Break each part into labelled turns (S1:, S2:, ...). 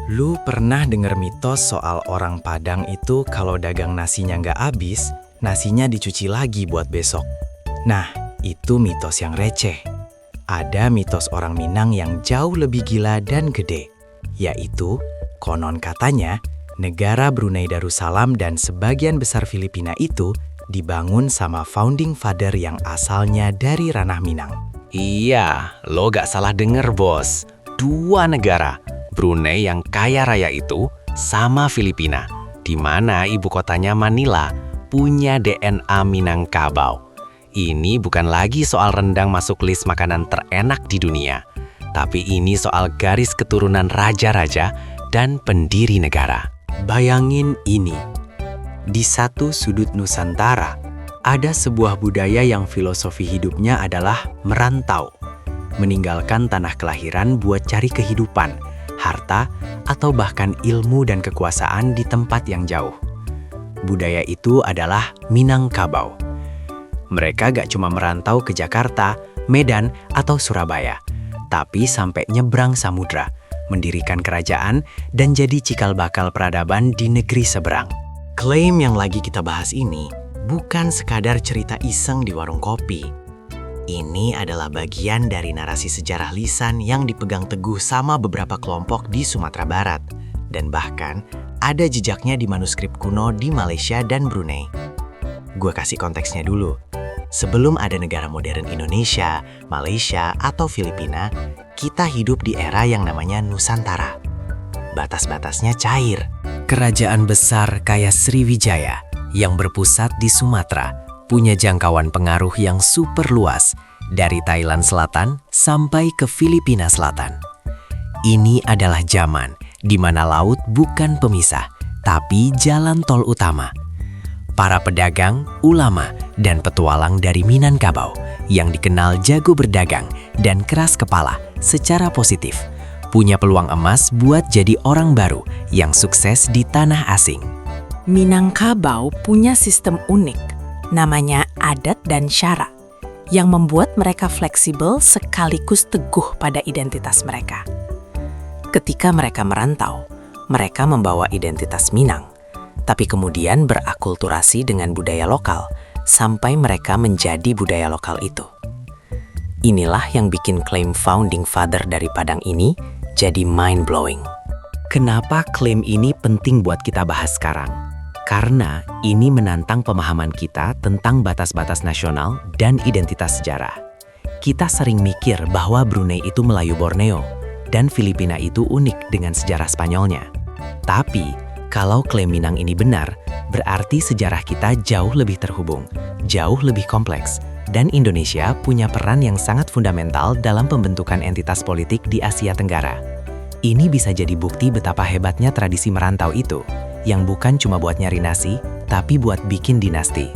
S1: Lu pernah denger mitos soal orang Padang itu kalau dagang nasinya nggak habis, nasinya dicuci lagi buat besok? Nah, itu mitos yang receh. Ada mitos orang Minang yang jauh lebih gila dan gede, yaitu konon katanya negara Brunei Darussalam dan sebagian besar Filipina itu dibangun sama founding father yang asalnya dari ranah Minang.
S2: Iya, lo gak salah denger, bos. Dua negara, Brunei yang kaya raya itu sama Filipina, di mana ibu kotanya Manila punya DNA Minangkabau. Ini bukan lagi soal rendang masuk list makanan terenak di dunia, tapi ini soal garis keturunan raja-raja dan pendiri negara.
S1: Bayangin ini, di satu sudut Nusantara, ada sebuah budaya yang filosofi hidupnya adalah merantau, meninggalkan tanah kelahiran buat cari kehidupan, harta, atau bahkan ilmu dan kekuasaan di tempat yang jauh. Budaya itu adalah Minangkabau. Mereka gak cuma merantau ke Jakarta, Medan, atau Surabaya, tapi sampai nyebrang samudra, mendirikan kerajaan, dan jadi cikal bakal peradaban di negeri seberang. Klaim yang lagi kita bahas ini bukan sekadar cerita iseng di warung kopi. Ini adalah bagian dari narasi sejarah lisan yang dipegang teguh sama beberapa kelompok di Sumatera Barat, dan bahkan ada jejaknya di manuskrip kuno di Malaysia dan Brunei. Gue kasih konteksnya dulu. Sebelum ada negara modern Indonesia, Malaysia, atau Filipina, kita hidup di era yang namanya Nusantara. Batas-batasnya cair. Kerajaan besar kayak Sriwijaya yang berpusat di Sumatera punya jangkauan pengaruh yang super luas dari Thailand Selatan sampai ke Filipina Selatan. Ini adalah zaman di mana laut bukan pemisah, tapi jalan tol utama. Para pedagang, ulama, dan petualang dari Minangkabau yang dikenal jago berdagang dan keras kepala secara positif, punya peluang emas buat jadi orang baru yang sukses di tanah asing.
S3: Minangkabau punya sistem unik, namanya adat dan syara, yang membuat mereka fleksibel sekaligus teguh pada identitas mereka. Ketika mereka merantau, mereka membawa identitas Minang, tapi kemudian berakulturasi dengan budaya lokal sampai mereka menjadi budaya lokal itu. Inilah yang bikin klaim founding father dari Padang ini jadi mind-blowing.
S1: Kenapa klaim ini penting buat kita bahas sekarang? Karena ini menantang pemahaman kita tentang batas-batas nasional dan identitas sejarah. Kita sering mikir bahwa Brunei itu Melayu Borneo dan Filipina itu unik dengan sejarah Spanyolnya. Tapi, kalau klaim Minang ini benar, berarti sejarah kita jauh lebih terhubung, jauh lebih kompleks, dan Indonesia punya peran yang sangat fundamental dalam pembentukan entitas politik di Asia Tenggara. Ini bisa jadi bukti betapa hebatnya tradisi merantau itu, yang bukan cuma buat nyari nasi, tapi buat bikin dinasti.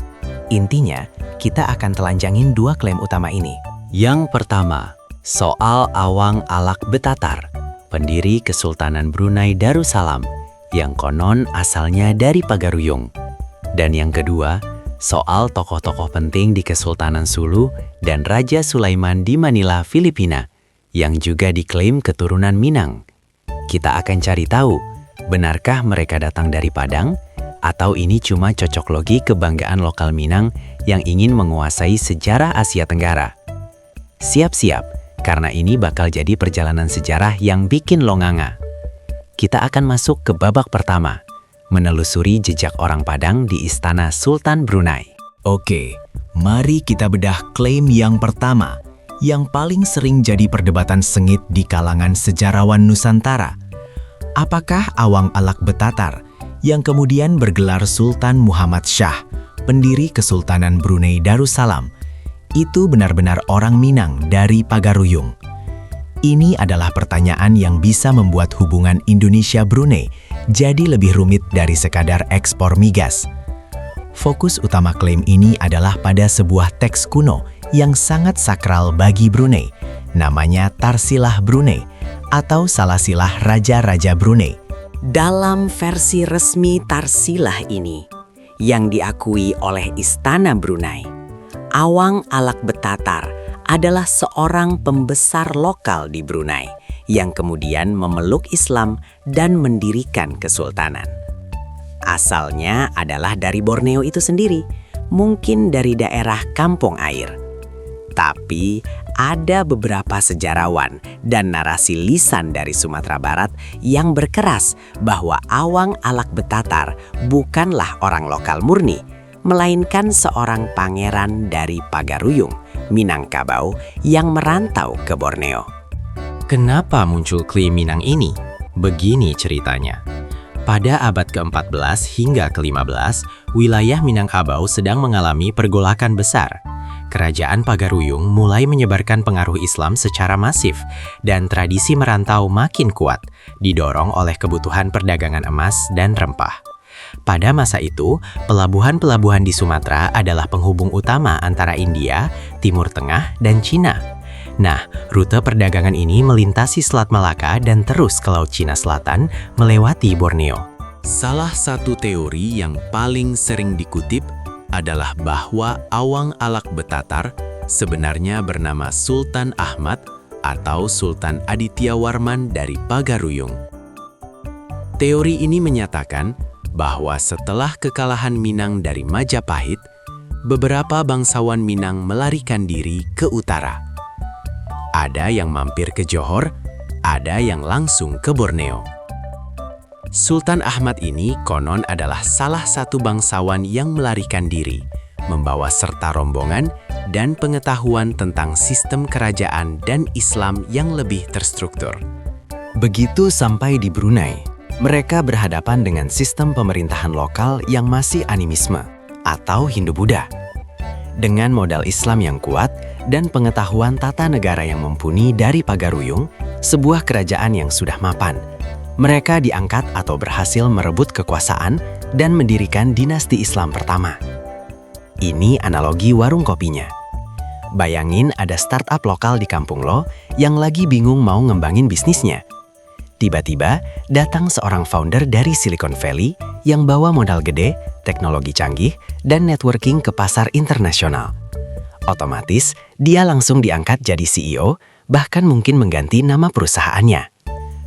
S1: Intinya, kita akan telanjangin dua klaim utama ini. Yang pertama, soal Awang Alak Betatar, pendiri Kesultanan Brunei Darussalam, yang konon asalnya dari Pagaruyung. Dan yang kedua, soal tokoh-tokoh penting di Kesultanan Sulu dan Raja Sulaiman di Manila, Filipina, yang juga diklaim keturunan Minang. Kita akan cari tahu, benarkah mereka datang dari Padang, atau ini cuma cocok logi kebanggaan lokal Minang yang ingin menguasai sejarah Asia Tenggara. Siap-siap, karena ini bakal jadi perjalanan sejarah yang bikin lo nganga. Kita akan masuk ke babak pertama, menelusuri jejak orang Padang di Istana Sultan Brunei. Oke, mari kita bedah klaim yang pertama, yang paling sering jadi perdebatan sengit di kalangan sejarawan Nusantara. Apakah Awang Alak Betatar, yang kemudian bergelar Sultan Muhammad Shah, pendiri Kesultanan Brunei Darussalam, itu benar-benar orang Minang dari Pagaruyung? Ini adalah pertanyaan yang bisa membuat hubungan Indonesia-Brunei jadi lebih rumit dari sekadar ekspor migas. Fokus utama klaim ini adalah pada sebuah teks kuno yang sangat sakral bagi Brunei, namanya Tarsilah Brunei atau Salasilah Raja-Raja Brunei.
S3: Dalam versi resmi Tarsilah ini, yang diakui oleh Istana Brunei, Awang Alak Betatar adalah seorang pembesar lokal di Brunei
S1: yang kemudian memeluk Islam dan mendirikan kesultanan. Asalnya adalah dari Borneo itu sendiri, mungkin dari daerah Kampung Air. Tapi ada beberapa sejarawan dan narasi lisan dari Sumatera Barat yang berkeras bahwa Awang Alak Betatar bukanlah orang lokal murni, melainkan seorang pangeran dari Pagaruyung, Minangkabau yang merantau ke Borneo.
S2: Kenapa muncul klaim Minang ini? Begini ceritanya. Pada abad ke-14 hingga ke-15, wilayah Minangkabau sedang mengalami pergolakan besar. Kerajaan Pagaruyung mulai menyebarkan pengaruh Islam secara masif dan tradisi merantau makin kuat, didorong oleh kebutuhan perdagangan emas dan rempah. Pada masa itu, pelabuhan-pelabuhan di Sumatera adalah penghubung utama antara India, Timur Tengah, dan Cina. Nah, rute perdagangan ini melintasi Selat Malaka dan terus ke Laut Cina Selatan melewati Borneo.
S4: Salah satu teori yang paling sering dikutip adalah bahwa Awang Alak Betatar sebenarnya bernama Sultan Ahmad atau Sultan Aditya Warman dari Pagaruyung. Teori ini menyatakan bahwa setelah kekalahan Minang dari Majapahit, beberapa bangsawan Minang melarikan diri ke utara. Ada yang mampir ke Johor, ada yang langsung ke Borneo. Sultan Ahmad ini konon adalah salah satu bangsawan yang melarikan diri, membawa serta rombongan dan pengetahuan tentang sistem kerajaan dan Islam yang lebih terstruktur.
S1: Begitu sampai di Brunei, mereka berhadapan dengan sistem pemerintahan lokal yang masih animisme atau Hindu-Buddha. Dengan modal Islam yang kuat dan pengetahuan tata negara yang mumpuni dari Pagaruyung, sebuah kerajaan yang sudah mapan, mereka diangkat atau berhasil merebut kekuasaan dan mendirikan dinasti Islam pertama. Ini analogi warung kopinya. Bayangin ada startup lokal di kampung lo yang lagi bingung mau ngembangin bisnisnya. Tiba-tiba datang seorang founder dari Silicon Valley yang bawa modal gede, teknologi canggih, dan networking ke pasar internasional. Otomatis, dia langsung diangkat jadi CEO, bahkan mungkin mengganti nama perusahaannya.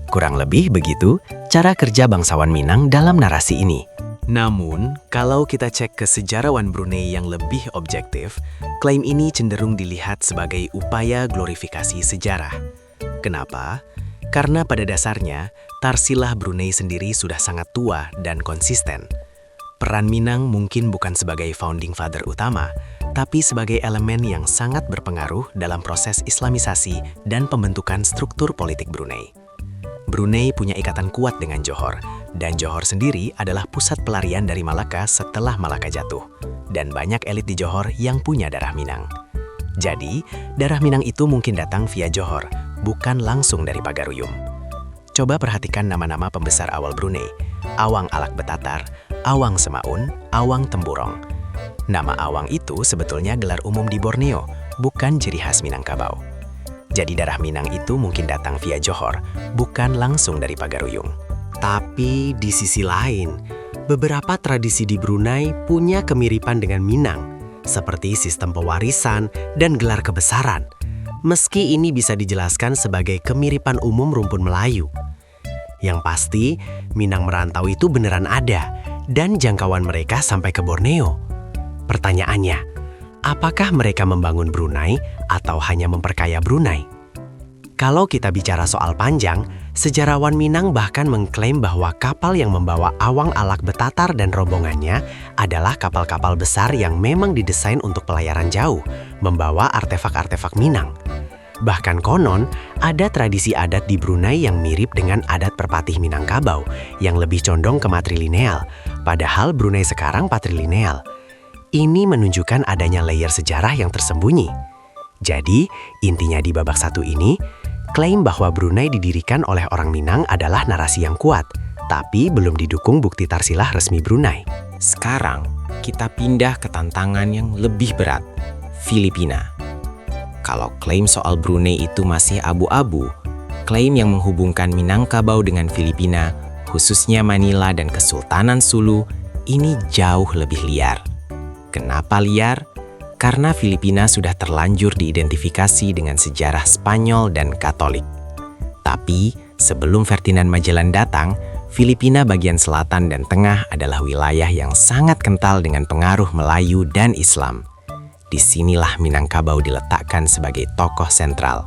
S1: Kurang lebih begitu cara kerja bangsawan Minang dalam narasi ini.
S4: Namun, kalau kita cek ke sejarawan Brunei yang lebih objektif, klaim ini cenderung dilihat sebagai upaya glorifikasi sejarah. Kenapa? Karena pada dasarnya, Tarsilah Brunei sendiri sudah sangat tua dan konsisten. Peran Minang mungkin bukan sebagai founding father utama, tapi sebagai elemen yang sangat berpengaruh dalam proses Islamisasi dan pembentukan struktur politik Brunei. Brunei punya ikatan kuat dengan Johor, dan Johor sendiri adalah pusat pelarian dari Malaka setelah Malaka jatuh. Dan banyak elit di Johor yang punya darah Minang. Jadi, darah Minang itu mungkin datang via Johor, bukan langsung dari Pagaruyung. Coba perhatikan nama-nama pembesar awal Brunei: Awang Alak Betatar, Awang Semaun, Awang Temburong. Nama Awang itu sebetulnya gelar umum di Borneo, bukan ciri khas Minangkabau. Jadi darah Minang itu mungkin datang via Johor, bukan langsung dari Pagaruyung. Tapi di sisi lain, beberapa tradisi di Brunei punya kemiripan dengan Minang, seperti sistem pewarisan dan gelar kebesaran. Meski ini bisa dijelaskan sebagai kemiripan umum rumpun Melayu. Yang pasti, Minang merantau itu beneran ada, dan jangkauan mereka sampai ke Borneo. Pertanyaannya, apakah mereka membangun Brunei atau hanya memperkaya Brunei? Kalau kita bicara soal panjang, sejarawan Minang bahkan mengklaim bahwa kapal yang membawa Awang Alak Betatar dan rombongannya adalah kapal-kapal besar yang memang didesain untuk pelayaran jauh, membawa artefak-artefak Minang. Bahkan konon, ada tradisi adat di Brunei yang mirip dengan adat perpatih Minangkabau, yang lebih condong ke matrilineal, padahal Brunei sekarang patrilineal. Ini menunjukkan adanya layer sejarah yang tersembunyi. Jadi, intinya di babak satu ini, klaim bahwa Brunei didirikan oleh orang Minang adalah narasi yang kuat, tapi belum didukung bukti Tarsilah resmi Brunei.
S2: Sekarang, kita pindah ke tantangan yang lebih berat, Filipina. Kalau klaim soal Brunei itu masih abu-abu, klaim yang menghubungkan Minangkabau dengan Filipina, khususnya Manila dan Kesultanan Sulu, ini jauh lebih liar. Kenapa liar? Karena Filipina sudah terlanjur diidentifikasi dengan sejarah Spanyol dan Katolik.
S1: Tapi, sebelum Ferdinand Magellan datang, Filipina bagian selatan dan tengah adalah wilayah yang sangat kental dengan pengaruh Melayu dan Islam. Disinilah Minangkabau diletakkan sebagai tokoh sentral.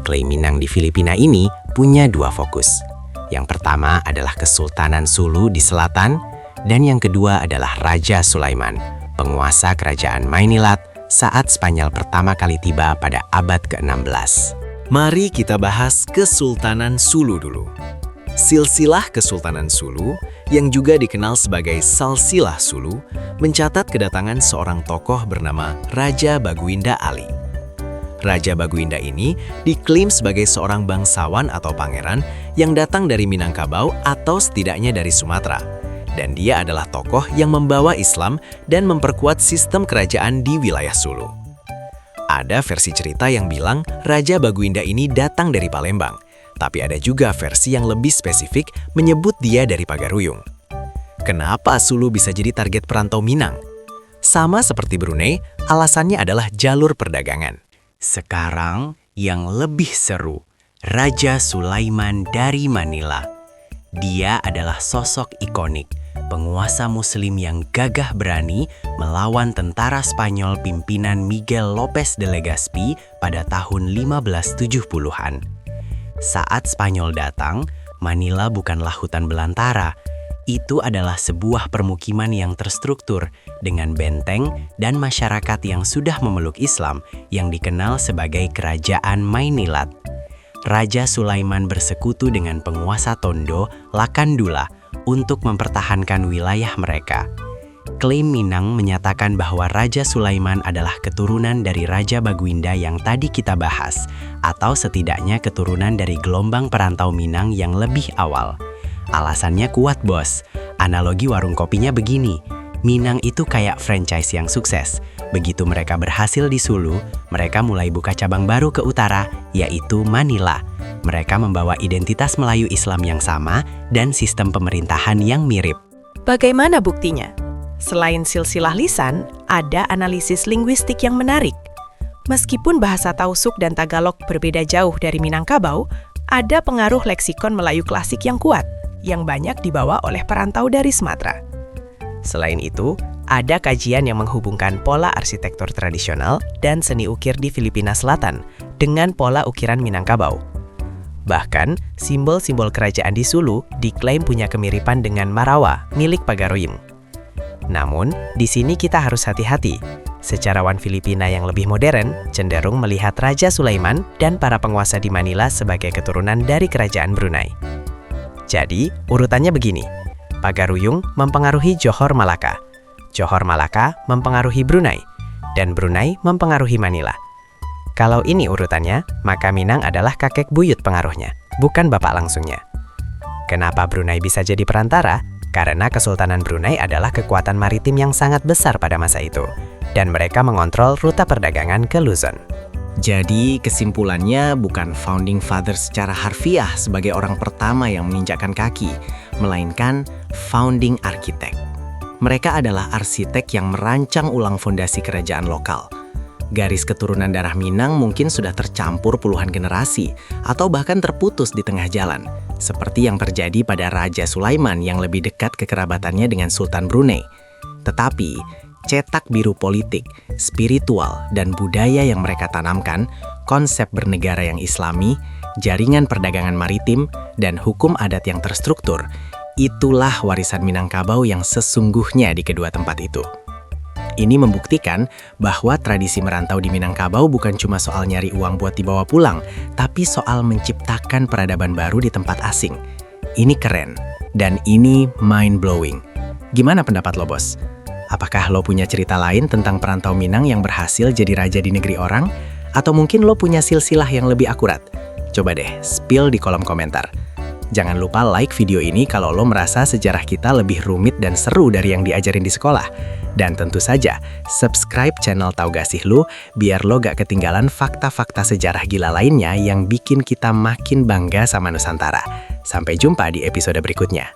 S1: Klaim Minang di Filipina ini punya dua fokus. Yang pertama adalah Kesultanan Sulu di selatan, dan yang kedua adalah Raja Sulaiman, penguasa kerajaan Mainilat saat Spanyol pertama kali tiba pada abad ke-16.
S4: Mari kita bahas Kesultanan Sulu dulu. Silsilah Kesultanan Sulu, yang juga dikenal sebagai Salsilah Sulu, mencatat kedatangan seorang tokoh bernama Raja Baguinda Ali. Raja Baguinda ini diklaim sebagai seorang bangsawan atau pangeran yang datang dari Minangkabau atau setidaknya dari Sumatera. Dan dia adalah tokoh yang membawa Islam dan memperkuat sistem kerajaan di wilayah Sulu. Ada versi cerita yang bilang Raja Baguinda ini datang dari Palembang, tapi ada juga versi yang lebih spesifik menyebut dia dari Pagaruyung. Kenapa Sulu bisa jadi target perantau Minang? Sama seperti Brunei, alasannya adalah jalur perdagangan.
S1: Sekarang yang lebih seru, Raja Sulaiman dari Manila. Dia adalah sosok ikonik, penguasa muslim yang gagah berani melawan tentara Spanyol pimpinan Miguel López de Legazpi pada tahun 1570-an. Saat Spanyol datang, Manila bukanlah hutan belantara. Itu adalah sebuah permukiman yang terstruktur dengan benteng dan masyarakat yang sudah memeluk Islam yang dikenal sebagai Kerajaan Mainilat. Raja Sulaiman bersekutu dengan penguasa Tondo, Lakandula, untuk mempertahankan wilayah mereka. Klaim Minang menyatakan bahwa Raja Sulaiman adalah keturunan dari Raja Baguinda yang tadi kita bahas, atau setidaknya keturunan dari gelombang perantau Minang yang lebih awal. Alasannya kuat, bos. Analogi warung kopinya begini, Minang itu kayak franchise yang sukses. Begitu mereka berhasil di Sulu, mereka mulai buka cabang baru ke utara, yaitu Manila. Mereka membawa identitas Melayu Islam yang sama dan sistem pemerintahan yang mirip.
S3: Bagaimana buktinya? Selain silsilah lisan, ada analisis linguistik yang menarik. Meskipun bahasa Tausug dan Tagalog berbeda jauh dari Minangkabau, ada pengaruh leksikon Melayu klasik yang kuat, yang banyak dibawa oleh perantau dari Sumatera. Selain itu, ada kajian yang menghubungkan pola arsitektur tradisional dan seni ukir di Filipina Selatan dengan pola ukiran Minangkabau. Bahkan, simbol-simbol kerajaan di Sulu diklaim punya kemiripan dengan Marawa, milik Pagaruyung. Namun, di sini kita harus hati-hati. Sejarawan Filipina yang lebih modern cenderung melihat Raja Sulaiman dan para penguasa di Manila sebagai keturunan dari Kerajaan Brunei. Jadi, urutannya begini. Pagaruyung mempengaruhi Johor Malaka. Johor Malaka mempengaruhi Brunei. Dan Brunei mempengaruhi Manila. Kalau ini urutannya, maka Minang adalah kakek buyut pengaruhnya, bukan bapak langsungnya. Kenapa Brunei bisa jadi perantara? Karena Kesultanan Brunei adalah kekuatan maritim yang sangat besar pada masa itu, dan mereka mengontrol rute perdagangan ke Luzon.
S4: Jadi kesimpulannya bukan founding father secara harfiah sebagai orang pertama yang menginjakkan kaki, melainkan founding architect. Mereka adalah arsitek yang merancang ulang fondasi kerajaan lokal. Garis keturunan darah Minang mungkin sudah tercampur puluhan generasi atau bahkan terputus di tengah jalan, seperti yang terjadi pada Raja Sulaiman yang lebih dekat kekerabatannya dengan Sultan Brunei. Tetapi, cetak biru politik, spiritual, dan budaya yang mereka tanamkan, konsep bernegara yang Islami, jaringan perdagangan maritim, dan hukum adat yang terstruktur, itulah warisan Minangkabau yang sesungguhnya di kedua tempat itu. Ini membuktikan bahwa tradisi merantau di Minangkabau bukan cuma soal nyari uang buat dibawa pulang, tapi soal menciptakan peradaban baru di tempat asing. Ini keren, dan ini mind-blowing. Gimana pendapat lo, bos? Apakah lo punya cerita lain tentang perantau Minang yang berhasil jadi raja di negeri orang? Atau mungkin lo punya silsilah yang lebih akurat? Coba deh, spill di kolom komentar. Jangan lupa like video ini kalau lo merasa sejarah kita lebih rumit dan seru dari yang diajarin di sekolah. Dan tentu saja, subscribe channel Tahu Gak Sih Lu biar lo gak ketinggalan fakta-fakta sejarah gila lainnya yang bikin kita makin bangga sama Nusantara. Sampai jumpa di episode berikutnya.